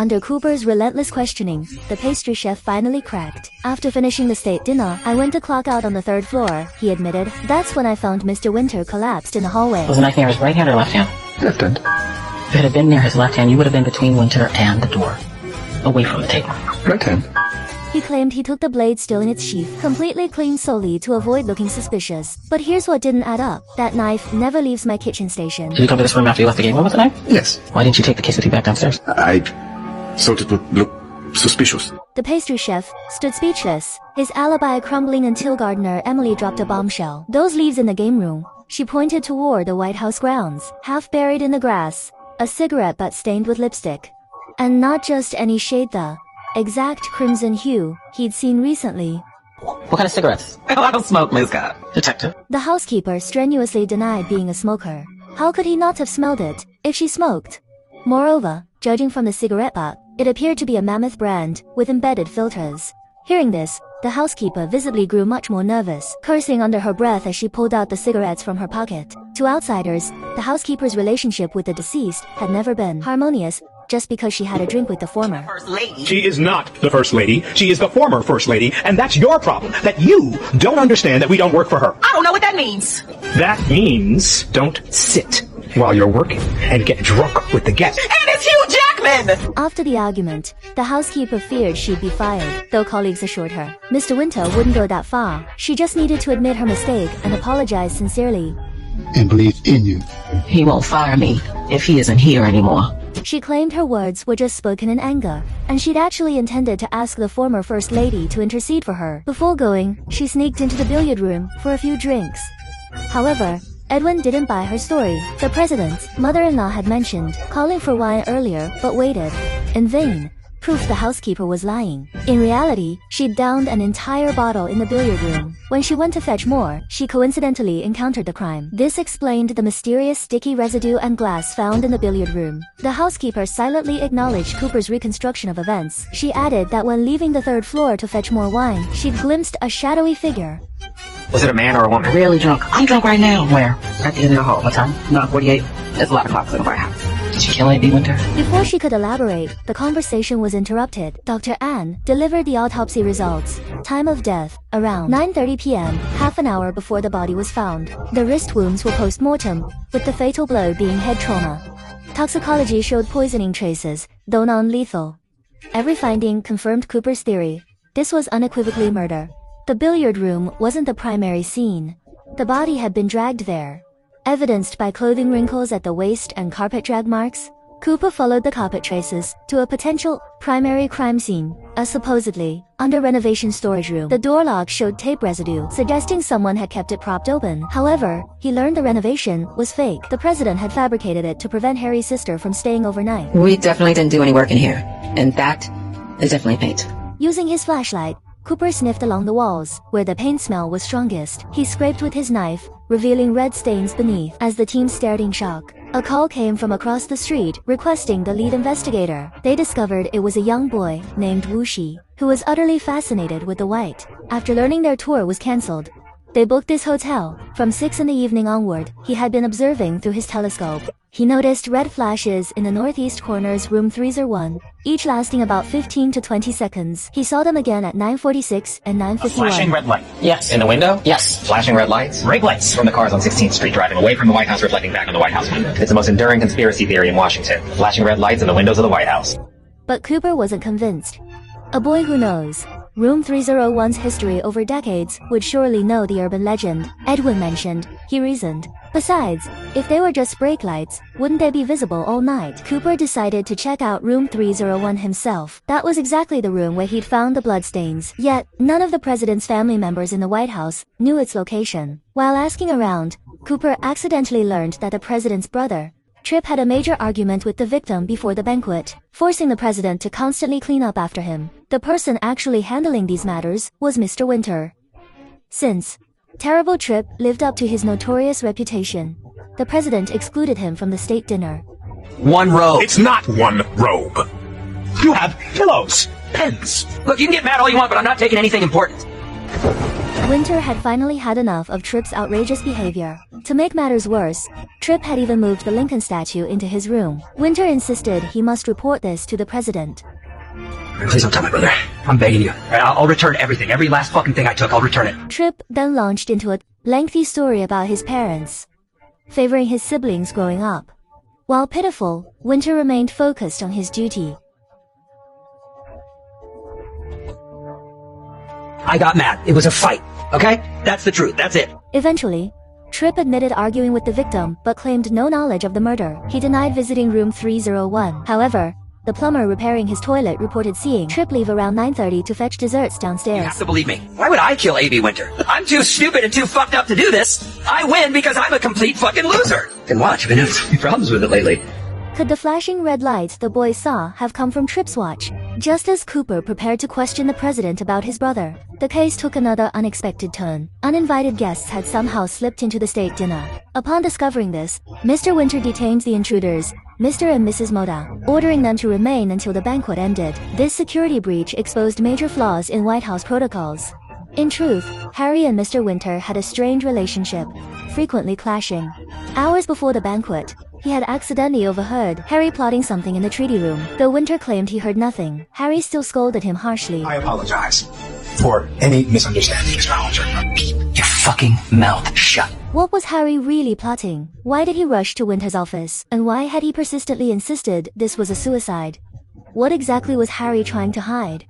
Under Cooper's relentless questioning, the pastry chef finally cracked. After finishing the state dinner, I went to clock out on the 3rd floor, he admitted. That's when I found Mr. Winter collapsed in the hallway. Was the knife near his right hand or left hand? Left hand. If it had been near his left hand, you would have been between Winter and the door, away from the table. Right hand. He claimed he took the blade still in its sheath, completely clean solely to avoid looking suspicious. But here's what didn't add up. That knife never leaves my kitchen station. Did you come to this room after you left the game room with the knife? Yes. Why didn't you take the case with you back downstairs? I thought it would look suspicious. The pastry chef stood speechless, his alibi crumbling until gardener Emily dropped a bombshell. Those leaves in the game room. She pointed toward the White House grounds, half buried in the grass, a cigarette butt stained with lipstick. And not just any shade, the exact crimson hue he'd seen recently. What kind of cigarettes? I don't smoke, Ms. Scott. Detective. The housekeeper strenuously denied being a smoker. How could he not have smelled it if she smoked? Moreover, judging from the cigarette butt, it appeared to be a Mammoth brand with embedded filters. Hearing this, the housekeeper visibly grew much more nervous, cursing under her breath as she pulled out the cigarettes from her pocket. To outsiders, the housekeeper's relationship with the deceased had never been harmonious, just because she had a drink with the former First lady. She is not the First Lady. She is the former First Lady, and that's your problem, that you don't understand that we don't work for her. I don't know what that means. That means don't sit while you're working and get drunk with the guests. And it's Hugh Jackman! After the argument, the housekeeper feared she'd be fired, though colleagues assured her Mr. Winter wouldn't go that far. She just needed to admit her mistake and apologize sincerely. And believe in you. He won't fire me if he isn't here anymore. She claimed her words were just spoken in anger, and she'd actually intended to ask the former First Lady to intercede for her. Before going, she sneaked into the billiard room for a few drinks. However, Edwin didn't buy her story. The president's mother-in-law had mentioned calling for wine earlier, but waited. In vain. Proof the housekeeper was lying. In reality, she'd downed an entire bottle in the billiard room. When she went to fetch more, she coincidentally encountered the crime. This explained the mysterious sticky residue and glass found in the billiard room. The housekeeper silently acknowledged Cooper's reconstruction of events. She added that when leaving the 3rd floor to fetch more wine, she'd glimpsed a shadowy figure. Was it a man or a woman? Really drunk. I'm drunk right now. Where? At the end of the hall. What time? 9:48. It's 11 o'clock in my house. Did she kill A.B. Winter? Before she could elaborate, the conversation was interrupted. Dr. Ann delivered the autopsy results. Time of death, around 9:30 p.m., half an hour before the body was found. The wrist wounds were post-mortem, with the fatal blow being head trauma. Toxicology showed poisoning traces, though non-lethal. Every finding confirmed Cooper's theory. This was unequivocally murder. The billiard room wasn't the primary scene. The body had been dragged there. Evidenced by clothing wrinkles at the waist and carpet drag marks, Cooper followed the carpet traces to a potential primary crime scene, a supposedly under-renovation storage room. The door lock showed tape residue, suggesting someone had kept it propped open. However, he learned the renovation was fake. The president had fabricated it to prevent Harry's sister from staying overnight. We definitely didn't do any work in here. And that is definitely paint. Using his flashlight, Cooper sniffed along the walls, where the paint smell was strongest. He scraped with his knife, revealing red stains beneath. As the team stared in shock, a call came from across the street, requesting the lead investigator. They discovered it was a young boy named Wu Shi, who was utterly fascinated with the white. After learning their tour was cancelled, they booked this hotel. From 6 in the evening onward, he had been observing through his telescope. He noticed red flashes in the northeast corner's room 301, each lasting about 15 to 20 seconds. He saw them again at 9:46 and 9:51. Flashing red light. Yes. In the window? Yes. Flashing red lights? Brake lights from the cars on 16th Street driving away from the White House, reflecting back on the White House window. It's the most enduring conspiracy theory in Washington. Flashing red lights in the windows of the White House. But Cooper wasn't convinced. A boy who knows Room 301's history over decades would surely know the urban legend. Edwin mentioned, he reasoned. Besides, if they were just brake lights, wouldn't they be visible all night? Cooper decided to check out room 301 himself. That was exactly the room where he'd found the bloodstains. Yet, none of the president's family members in the White House knew its location. While asking around, Cooper accidentally learned that the president's brother, Tripp, had a major argument with the victim before the banquet, forcing the president to constantly clean up after him. The person actually handling these matters was Mr. Winter. Since Terrible Tripp lived up to his notorious reputation, the president excluded him from the state dinner. One robe. It's not one robe. You have pillows, pens. Look, you can get mad all you want, but I'm not taking anything important. Winter had finally had enough of Tripp's outrageous behavior. To make matters worse, Tripp had even moved the Lincoln statue into his room. Winter insisted he must report this to the president. Please don't tell my brother. I'm begging you. I'll return everything. Every last fucking thing I took, I'll return it. Tripp then launched into a lengthy story about his parents, favoring his siblings growing up. While pitiful, Winter remained focused on his duty. I got mad. It was a fight. Okay? That's the truth. That's it. Eventually, Tripp admitted arguing with the victim but claimed no knowledge of the murder. He denied visiting room 301. However, the plumber repairing his toilet reported seeing Tripp leave around 9:30 to fetch desserts You downstairs. have to believe me. Why would I kill A.B. Winter? I'm too stupid and too fucked up to do this. I win because I'm a complete fucking loser. Then watch. I've been having so many problems with it lately. Could the flashing red lights the boys saw have come from Tripp's watch? Just as Cooper prepared to question the president about his brother, the case took another unexpected turn. Uninvited guests had somehow slipped into the state dinner. Upon discovering this, Mr. Winter detained the intruders, Mr. and Mrs. Moda, ordering them to remain until the banquet ended. This security breach exposed major flaws in White House protocols. In truth, Harry and Mr. Winter had a strained relationship, frequently clashing. Hours before the banquet, he had accidentally overheard Harry plotting something in the treaty room. Though Winter claimed he heard nothing, Harry still scolded him harshly. I apologize for any misunderstanding, Mr. Hollinger. Keep your fucking mouth shut. What was Harry really plotting? Why did he rush to Winter's office? And why had he persistently insisted this was a suicide? What exactly was Harry trying to hide?